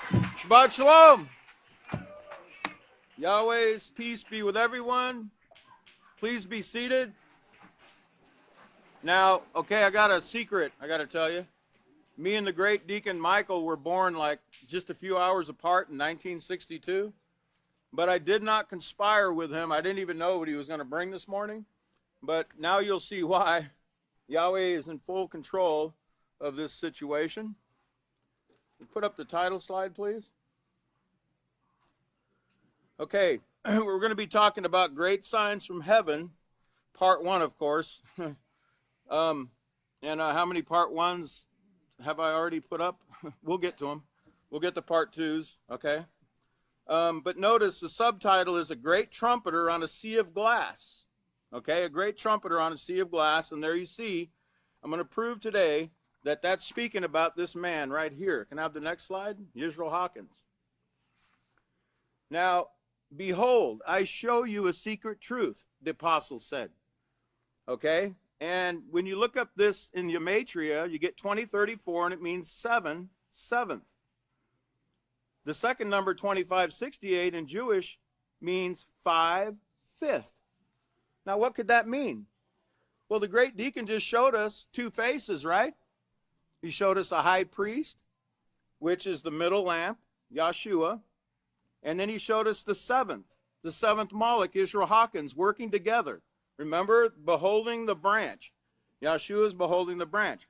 Shabbat Shalom. Yahweh's peace be with everyone. Please be seated. Now, okay, I got a secret I got to tell you. Me and the great Deacon Michael were born like just a few hours apart in 1962, but I did not conspire with him. I didn't even know what he was going to bring this morning, but now you'll see why. Yahweh is in full control of this situation. Put up the title slide, please. Okay, we're going to be talking about great signs from heaven, part one, of course. How many part ones have I already put up? We'll get to them. We'll get to part twos, okay? But notice the subtitle is A Great Trumpeter on a Sea of Glass. Okay, a great trumpeter on a sea of glass. And there you see, I'm going to prove today that that's speaking about this man right here. Can I have the next slide? Yisrael Hawkins. Now, behold, I show you a secret truth, the apostle said. Okay? And when you look up this in yahmatria, you get 2034, and it means 7, 7th. The second number, 2568, in Jewish means 5, 5th. Now, what could that mean? Well, the great deacon just showed us two faces, right? He showed us a high priest, which is the middle lamp, Yahshua. And then he showed us the seventh Malach, Yisrael Hawkins, working together. Remember, beholding the branch. Yahshua is beholding the branch.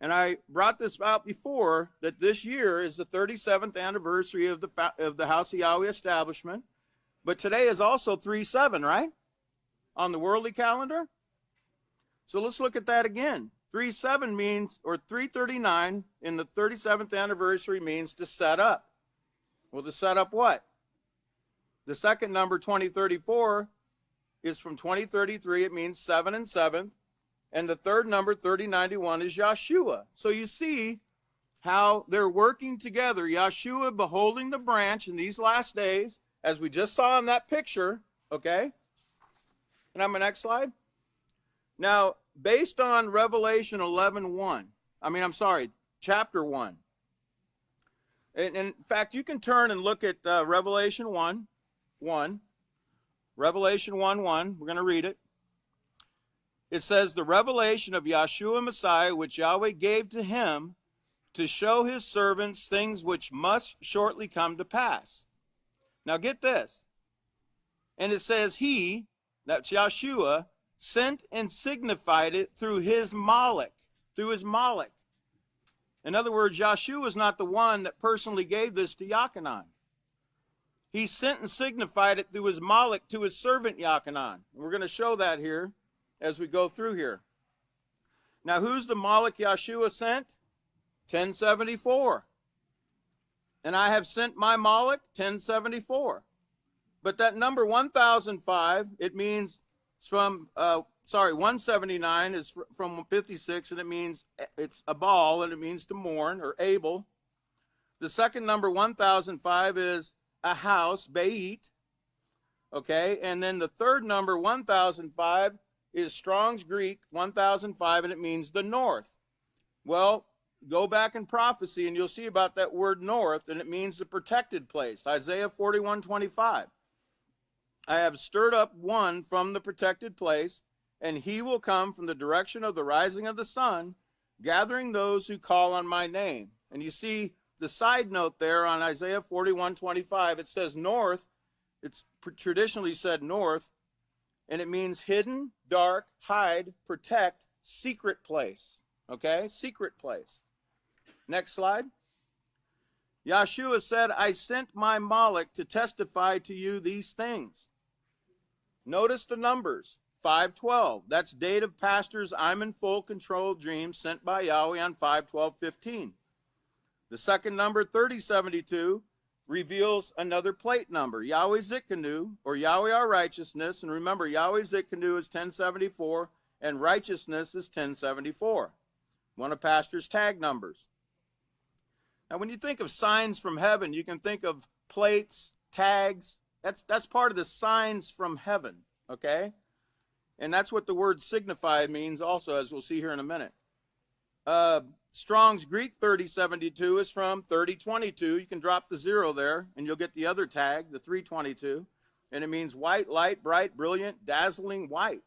And I brought this out before, that this year is the 37th anniversary of the House of Yahweh establishment. But today is also 3/7, right? On the worldly calendar. So let's look at that again. 3/7 means, or 339 in the 37th anniversary means to set up. Well, to set up what? The second number, 2034, is from 2033. It means 7 and 7th. And the third number, 3091, is Yahshua. So you see how they're working together. Yahshua beholding the branch in these last days, as we just saw in that picture, okay? And on my next slide. Now, based on Revelation 11:1, chapter 1. And in fact, you can turn and look at Revelation 1:1. Revelation 1:1, we're going to read it. It says, the revelation of Yahshua Messiah, which Yahweh gave to him to show his servants things which must shortly come to pass. Now get this. And it says he, that's Yahshua, sent and signified it through his Malach, In other words, Yahshua is not the one that personally gave this to Yachanan. He sent and signified it through his Malach to his servant Yachanan. And we're going to show that here as we go through here. Now, who's the Malach Yahshua sent? 1074. And I have sent my Malach, 1074. But that number 1005, it means from, 179 is from 56, and it means it's a ball, and it means to mourn, or able. The second number, 1005, is a house, Beit. Okay, and then the third number, 1005, is Strong's Greek, 1005, and it means the north. Well, go back in prophecy, and you'll see about that word north, and it means the protected place. Isaiah 41:25. I have stirred up one from the protected place, and he will come from the direction of the rising of the sun, gathering those who call on my name. And you see the side note there on Isaiah 41:25. It says north. It's traditionally said north, and it means hidden, dark, hide, protect, secret place. Okay, secret place. Next slide. Yahshua said, I sent my Malach to testify to you these things. Notice the numbers. 5:12. That's date of pastor's I'm in full control dream sent by Yahweh on 5/12/15. The second number, 3072, reveals another plate number, Yahweh Zitkanu, or Yahweh our righteousness. And remember, Yahweh Zitkanu is 1074, and righteousness is 1074. One of pastor's tag numbers. Now, when you think of signs from heaven, you can think of plates, tags. That's part of the signs from heaven, okay? And that's what the word signify means also, as we'll see here in a minute. Strong's Greek 3072 is from 3022. You can drop the 0 there, and you'll get the other tag, the 322. And it means white, light, bright, brilliant, dazzling white.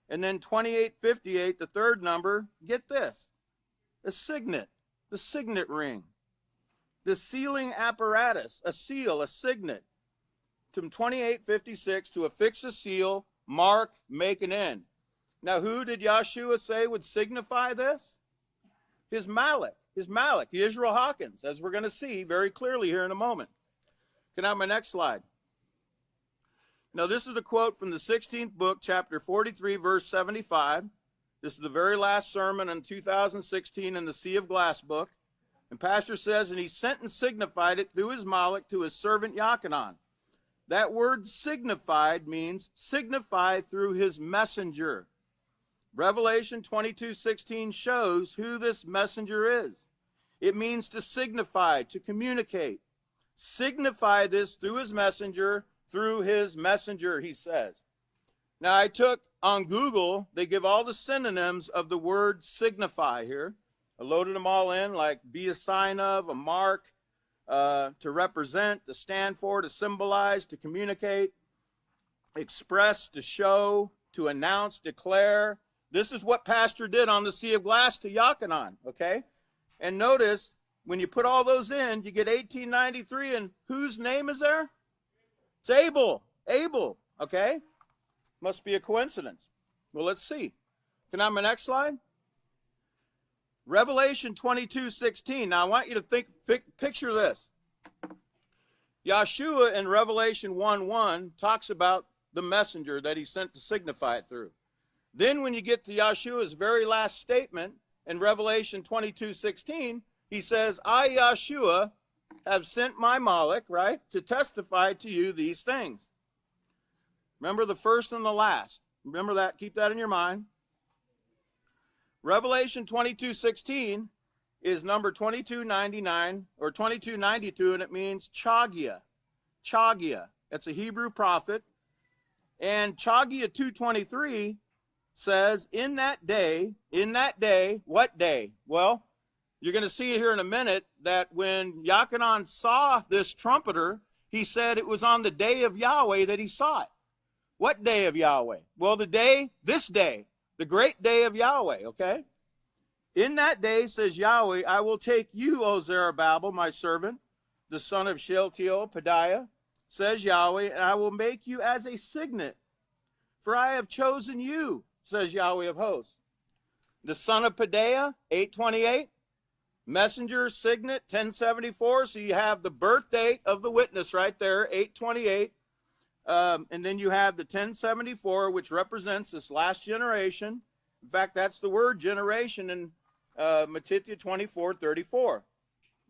And then 2858, the third number, get this, a signet, the signet ring. The sealing apparatus, a seal, a signet. From 2856 to affix a seal, mark, make an end. Now, who did Yahshua say would signify this? His Malak, Israel Hawkins, as we're going to see very clearly here in a moment. Can I have my next slide? Now, this is a quote from the 16th book, chapter 43, verse 75. This is the very last sermon in 2016 in the Sea of Glass book. And Pastor says, and he sent and signified it through his Malak to his servant Yachanan. That word signified means signify through his messenger. Revelation 22:16 shows who this messenger is. It means to signify, to communicate. Signify this through his messenger, he says. Now, I took on Google, they give all the synonyms of the word signify here. I loaded them all in, like be a sign of, a mark, to represent, to stand for, to symbolize, to communicate, express, to show, to announce, declare. This is what Pastor did on the Sea of Glass to Yachanan, okay? And notice, when you put all those in, you get 1893, and whose name is there? It's Abel, okay? Must be a coincidence. Well, let's see. Can I have my next slide? Revelation 22:16. Now, I want you to picture this. Yahshua in Revelation 1:1 talks about the messenger that he sent to signify it through. Then when you get to Yahshua's very last statement in Revelation 22:16, he says, I, Yahshua, have sent my Malak, right, to testify to you these things. Remember the first and the last. Remember that. Keep that in your mind. Revelation 22:16 is number 2299 or 2292, and it means Chagia. Chagia. It's a Hebrew prophet. And Chagia 2:23 says, in that day, what day? Well, you're going to see here in a minute that when Yachanan saw this trumpeter, he said it was on the day of Yahweh that he saw it. What day of Yahweh? Well, this day, the great day of Yahweh, okay? In that day, says Yahweh, I will take you, O Zerubbabel, my servant, the son of Shealtiel, Pedaiah, says Yahweh, and I will make you as a signet, for I have chosen you, says Yahweh of hosts. The son of Pedaiah, 828, messenger, signet, 1074, so you have the birth date of the witness right there, 828. And then you have the 1074, which represents this last generation. In fact, that's the word generation in Medikill 24:34.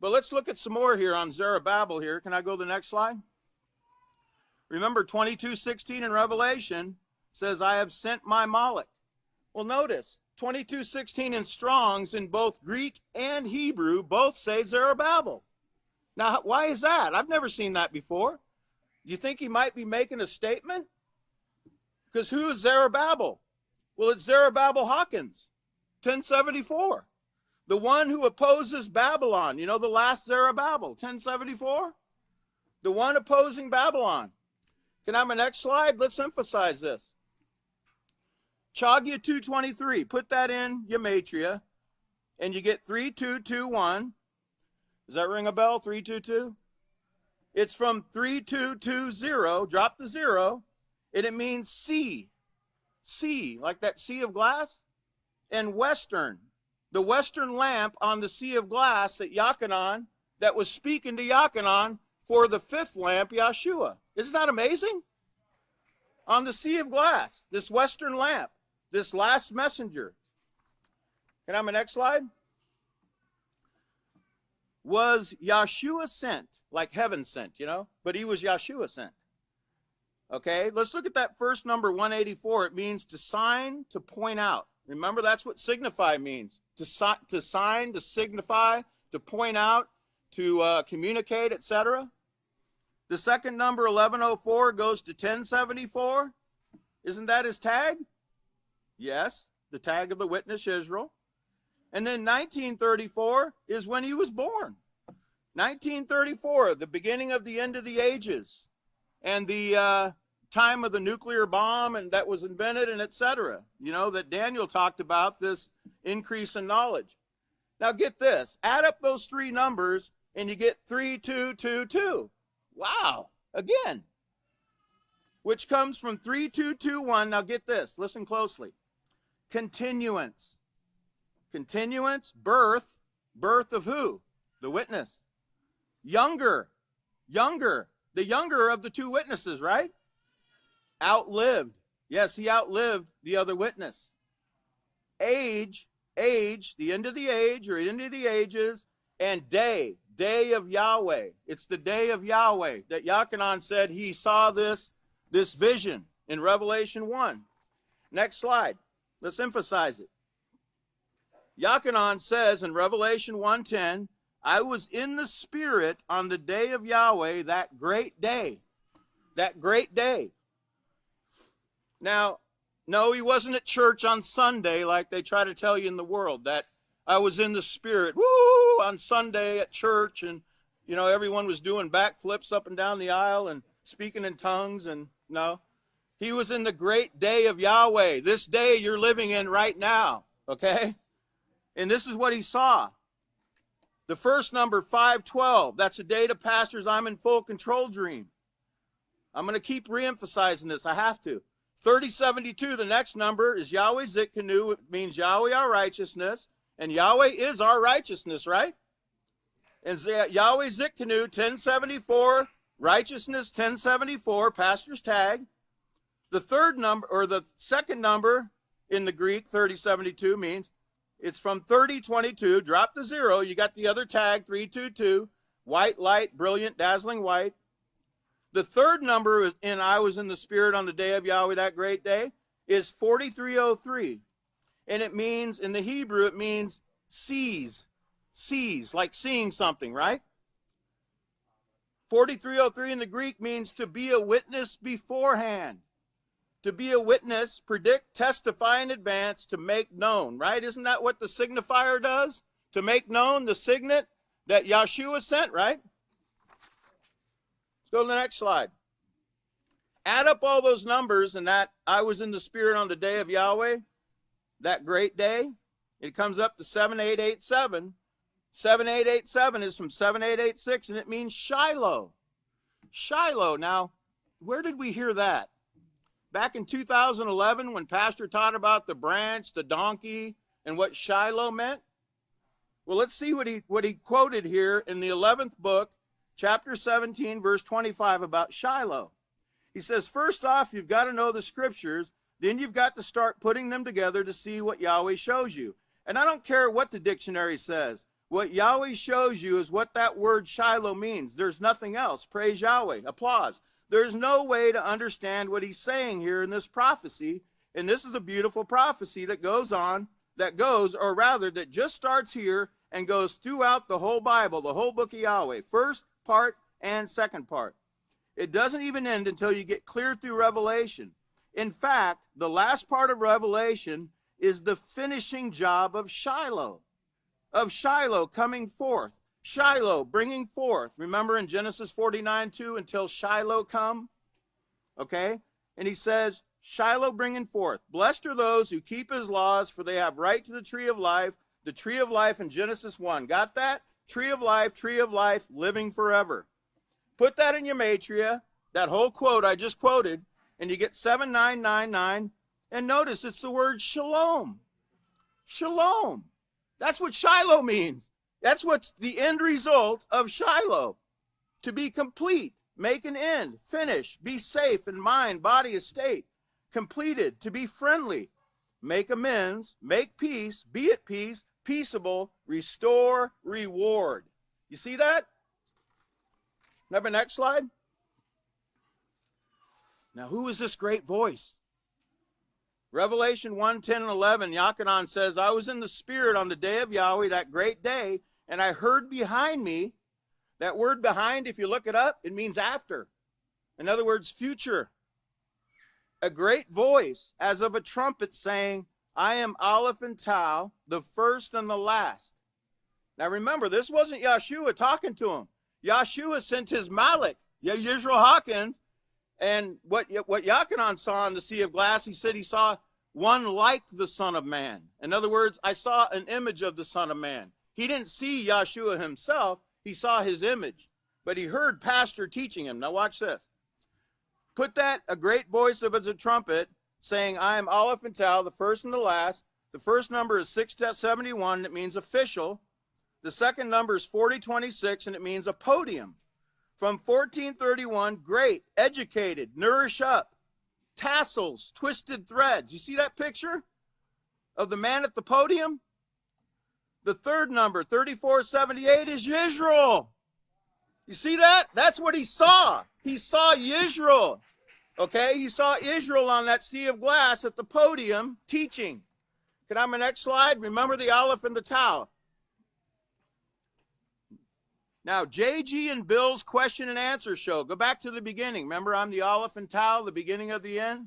But let's look at some more here on Zerubbabel here. Can I go to the next slide? Remember 22:16 in Revelation says, I have sent my Malak. Well, notice 22:16 in Strong's in both Greek and Hebrew both say Zerubbabel. Now, why is that? I've never seen that before. You think he might be making a statement? Because who is Zerubbabel? Well, it's Zerubbabel Hawkins, 1074. The one who opposes Babylon. You know, the last Zerubbabel, 1074? The one opposing Babylon. Can I have my next slide? Let's emphasize this. Chagia 2:23. Put that in yahmatria, and you get 3221. Does that ring a bell, 322? It's from 3220, drop the 0, and it means sea. Sea, like that sea of glass. And western, the western lamp on the sea of glass that Yachanan, that was speaking to Yachanan for the fifth lamp, Yahshua. Isn't that amazing? On the sea of glass, this western lamp, this last messenger. Can I have my next slide? Was Yahshua sent, like heaven sent, you know? But he was Yahshua sent. Okay, let's look at that first number, 184. It means to sign, to point out. Remember, that's what signify means. To sign, to signify, to point out, to communicate, etc. The second number, 1104, goes to 1074. Isn't that his tag? Yes, the tag of the witness Israel. And then 1934 is when he was born. 1934, the beginning of the end of the ages, and the time of the nuclear bomb and that was invented, and etc. You know, that Daniel talked about, this increase in knowledge. Now get this, add up those three numbers and you get 3222. Wow, again, which comes from 3221. Now get this, listen closely. Continuance. Continuance, birth of who? The witness. Younger, the younger of the two witnesses, right? Outlived. Yes, he outlived the other witness. Age, the end of the age or end of the ages, and day of Yahweh. It's the day of Yahweh that Yochanan said he saw this vision in Revelation 1. Next slide. Let's emphasize it. Yochanan says in Revelation 1:10, I was in the Spirit on the day of Yahweh, that great day. That great day. Now, no, he wasn't at church on Sunday like they try to tell you in the world, that I was in the Spirit, woo, on Sunday at church, and, you know, everyone was doing backflips up and down the aisle and speaking in tongues, and no. He was in the great day of Yahweh, this day you're living in right now, okay? And this is what he saw. The first number, 512, that's a day to pastors I'm in full control dream. I'm going to keep re-emphasizing this, I have to. 3072, the next number, is Yahweh Zitkanu. It means Yahweh our righteousness. And Yahweh is our righteousness, right? And Yahweh Zitkanu, 1074, righteousness 1074, pastor's tag. The third number, or the second number in the Greek, 3072, means it's from 3022. Drop the 0. You got the other tag, 322. White light, brilliant, dazzling white. The third number is in I was in the Spirit on the day of Yahweh, that great day, is 4303. And it means, in the Hebrew, it means sees, like seeing something, right? 4303 in the Greek means to be a witness beforehand. To be a witness, predict, testify in advance, to make known, right? Isn't that what the signifier does? To make known the signet that Yahshua sent, right? Let's go to the next slide. Add up all those numbers, and that I was in the Spirit on the day of Yahweh, that great day, it comes up to 7887. 7887 is from 7886, and it means Shiloh. Shiloh. Now, where did we hear that? Back in 2011, when Pastor taught about the branch, the donkey, and what Shiloh meant? Well, let's see what he quoted here in the 11th book, chapter 17, verse 25, about Shiloh. He says, first off, you've got to know the scriptures, then you've got to start putting them together to see what Yahweh shows you. And I don't care what the dictionary says. What Yahweh shows you is what that word Shiloh means. There's nothing else. Praise Yahweh. Applause. There's no way to understand what he's saying here in this prophecy. And this is a beautiful prophecy that goes on, that just starts here and goes throughout the whole Bible, the whole book of Yahweh, first part and second part. It doesn't even end until you get clear through Revelation. In fact, the last part of Revelation is the finishing job of Shiloh coming forth. Shiloh bringing forth. Remember in Genesis 49:2, until Shiloh come? Okay? And he says, Shiloh bringing forth. Blessed are those who keep his laws, for they have right to the tree of life. The tree of life in Genesis 1. Got that? Tree of life, living forever. Put that in yahmatria, that whole quote I just quoted, and you get 7999. And notice it's the word shalom. Shalom. That's what Shiloh means. That's what's the end result of Shiloh. To be complete, make an end, finish, be safe in mind, body, estate, completed, to be friendly, make amends, make peace, be at peace, peaceable, restore, reward. You see that? Remember, next slide. Now, who is this great voice? Revelation 1:10 and 11, Yochanan says, I was in the Spirit on the day of Yahweh, that great day, and I heard behind me. That word behind, if you look it up, it means after. In other words, future. A great voice, as of a trumpet, saying, I am Aleph and Tau, the first and the last. Now remember, this wasn't Yahshua talking to him. Yahshua sent his Malik, Yisrael Hawkins, and what Yochanan saw in the Sea of Glass, he said he saw one like the Son of Man. In other words, I saw an image of the Son of Man. He didn't see Yahshua himself, he saw his image, but he heard Pastor teaching him. Now watch this. Put that, a great voice of as a trumpet, saying, I am Aleph and Tau, the first and the last. The first number is 671, it means official. The second number is 4026, and it means a podium. From 1431, great, educated, nourish up, tassels, twisted threads. You see that picture of the man at the podium? The third number, 3478, is Yisrael. You see that? That's what he saw. He saw Yisrael. Okay, he saw Israel on that sea of glass at the podium teaching. Can I have my next slide? Remember the Aleph and the Tau. Now, JG and Bill's question and answer show. Go back to the beginning. Remember, I'm the Aleph and Tau, the beginning of the end.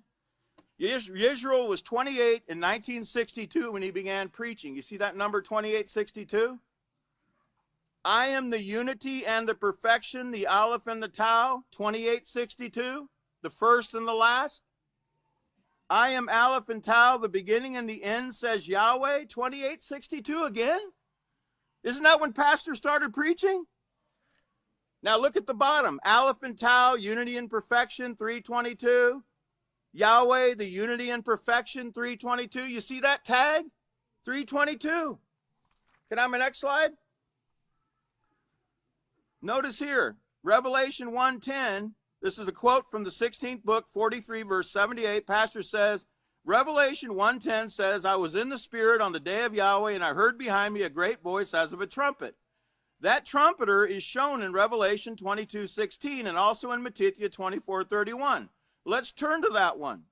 Yisrael was 28 in 1962 when he began preaching. You see that number 2862? I am the unity and the perfection, the Aleph and the Tau, 2862, the first and the last. I am Aleph and Tau, the beginning and the end, says Yahweh, 2862 again. Isn't that when Pastor started preaching? Now look at the bottom. Aleph and Tau, unity and perfection, 322. Yahweh, the unity and perfection, 322. You see that tag? 322. Can I have my next slide? Notice here, Revelation 1:10. This is a quote from the 16th book, 43, verse 78. Pastor says, Revelation 1:10 says, I was in the Spirit on the day of Yahweh, and I heard behind me a great voice as of a trumpet. That trumpeter is shown in Revelation 22:16 and also in Medikill 24:31. Let's turn to that one.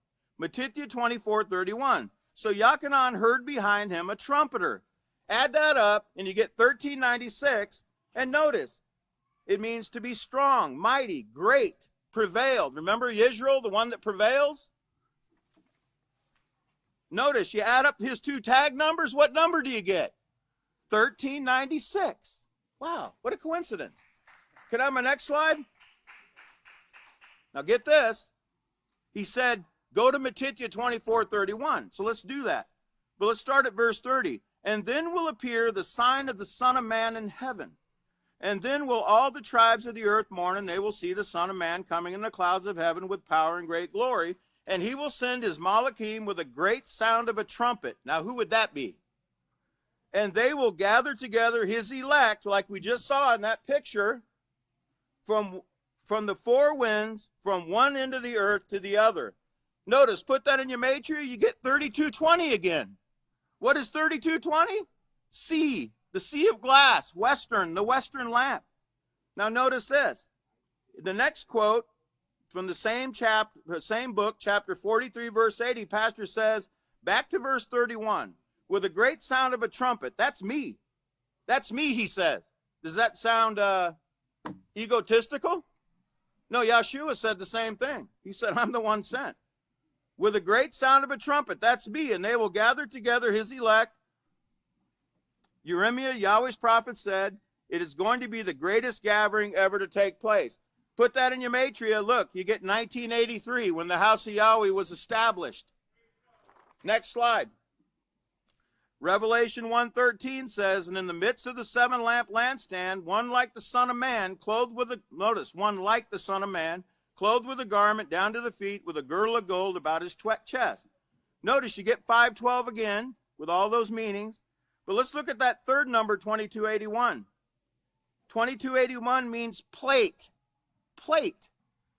Medikill 24:31. So Yochanan heard behind him a trumpeter. Add that up and you get 1396. And notice, it means to be strong, mighty, great, prevailed. Remember Israel, the one that prevails? Notice, you add up his two tag numbers, what number do you get? 1396. Wow, what a coincidence. Can I have my next slide? Now get this. He said, go to Medikill 24:31. So let's do that. But let's start at verse 30. And then will appear the sign of the Son of Man in heaven. And then will all the tribes of the earth mourn, and they will see the Son of Man coming in the clouds of heaven with power and great glory. And he will send his Malachim with a great sound of a trumpet. Now who would that be? And they will gather together his elect, like we just saw in that picture, from the four winds, from one end of the earth to the other. Notice, put that in your yahmatria, you get 3220 again. What is 3220? Sea, the sea of glass, western, the western lamp. Now notice this. The next quote from the same chapter, same book, chapter 43, verse 80, Pastor says, back to verse 31, with a great sound of a trumpet. That's me. That's me, he says. Does that sound egotistical? No, Yahshua said the same thing. He said, I'm the one sent. With a great sound of a trumpet, that's me, and they will gather together his elect. Jeremiah, Yahweh's prophet, said, it is going to be the greatest gathering ever to take place. Put that in your yahmatria. Look, you get 1983 when the house of Yahweh was established. Next slide. Revelation 1:13 says, and in the midst of the seven lamp lampstand, one like the Son of Man, clothed with a, notice, one like the Son of Man, clothed with a garment down to the feet, with a girdle of gold about his chest. Notice you get 512 again, with all those meanings. But let's look at that third number, 2281. 2281 means plate. Plate.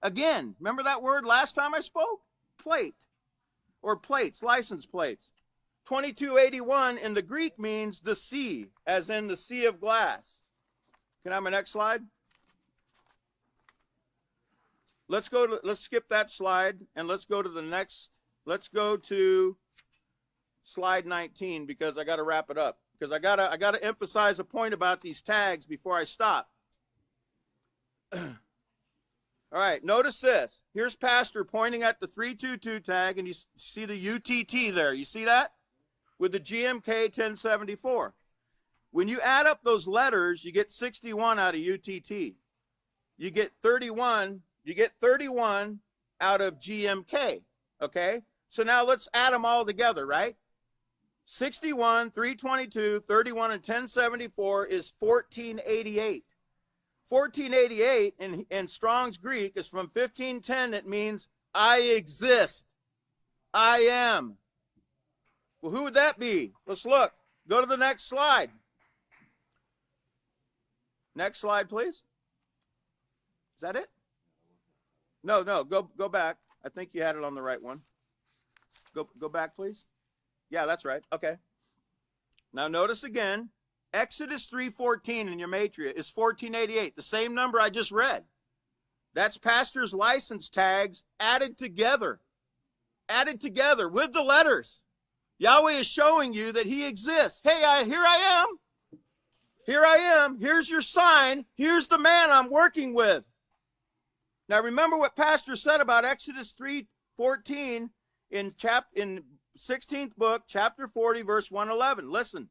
Again, remember that word last time I spoke? Plate. Or plates, license plates. 2281 in the Greek means the sea, as in the sea of glass. Can I have my next slide? Let's skip that slide and let's go to the next. Let's go to slide 19 because I got to wrap it up. Because I gotta emphasize a point about these tags before I stop. All right, notice this. Here's Pastor pointing at the 322 tag, and you see the UTT there. You see that? with the GMK 1074. When you add up those letters, you get 61 out of UTT. You get 31 out of GMK, okay? So now let's add them all together, right? 61, 322, 31, and 1074 is 1488. 1488 in Strong's Greek is from 1510. It means I exist. I am. Well, who would that be? Let's look. Go to the next slide. Next slide, please. Is that it? No, go back. I think you had it on the right one. Go back, please. Yeah, that's right. Okay. Now notice again, Exodus 3:14 in your matria is 1488, the same number I just read. That's pastor's license tags added together with the letters. Yahweh is showing you that he exists. Hey, here I am. Here I am. Here's your sign. Here's the man I'm working with. Now remember what pastor said about Exodus 3:14 in 16th book, chapter 40, verse 111. Listen.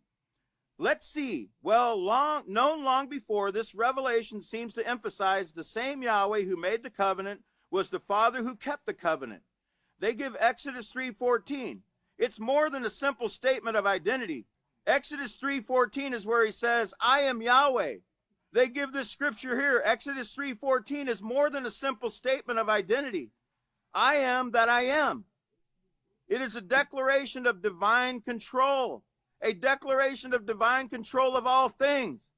Let's see. Well, known long before, this revelation seems to emphasize the same Yahweh who made the covenant was the Father who kept the covenant. They give Exodus 3:14. It's more than a simple statement of identity. Exodus 3:14 is where he says, I am Yahweh. They give this scripture here. Exodus 3:14 is more than a simple statement of identity. I am that I am. It is a declaration of divine control. A declaration of divine control of all things.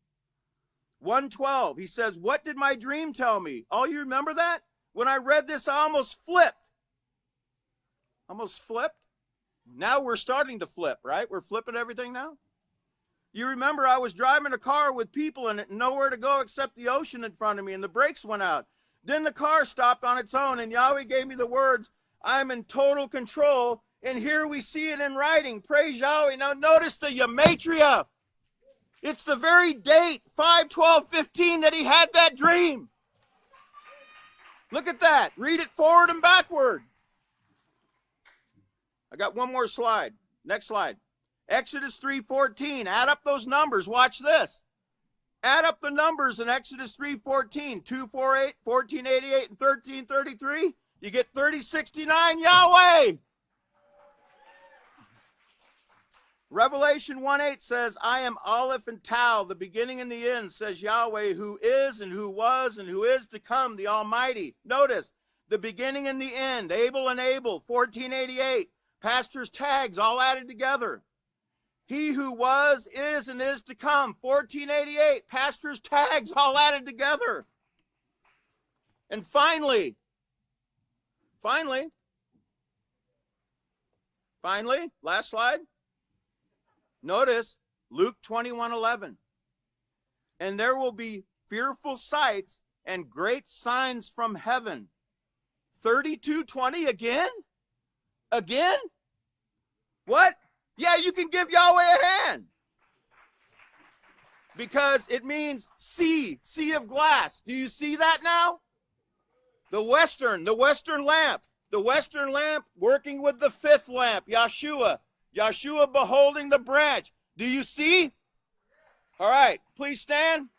1:12, he says, what did my dream tell me? Oh, you remember that? When I read this, I almost flipped. Almost flipped? Now we're starting to flip, right? We're flipping everything now. You remember I was driving a car with people in it and nowhere to go except the ocean in front of me, and the brakes went out. Then the car stopped on its own, and Yahweh gave me the words, I'm in total control. And here we see it in writing. Praise Yahweh. Now notice the yahmatria. It's the very date, 5/12/15, that he had that dream. Look at that. Read it forward and backward. I got one more slide. Next slide. Exodus 3:14. Add up those numbers. Watch this. Add up the numbers in Exodus 3:14. 248, 1488, and 1333. You get 3069 Yahweh. Revelation 1:8 says, I am Aleph and Tau, the beginning and the end, says Yahweh, who is and who was and who is to come, the Almighty. Notice, the beginning and the end, Abel and Abel, 1488. Pastor's tags all added together. He who was, is, and is to come, 1488. Pastor's tags all added together. And finally, last slide. Notice Luke 21:11. And there will be fearful sights and great signs from heaven. 32:20 again? Again? What? Yeah, you can give Yahweh a hand. Because it means sea of glass. Do you see that now? The western lamp. The western lamp working with the fifth lamp, Yahshua. Yahshua beholding the branch. Do you see? All right, please stand.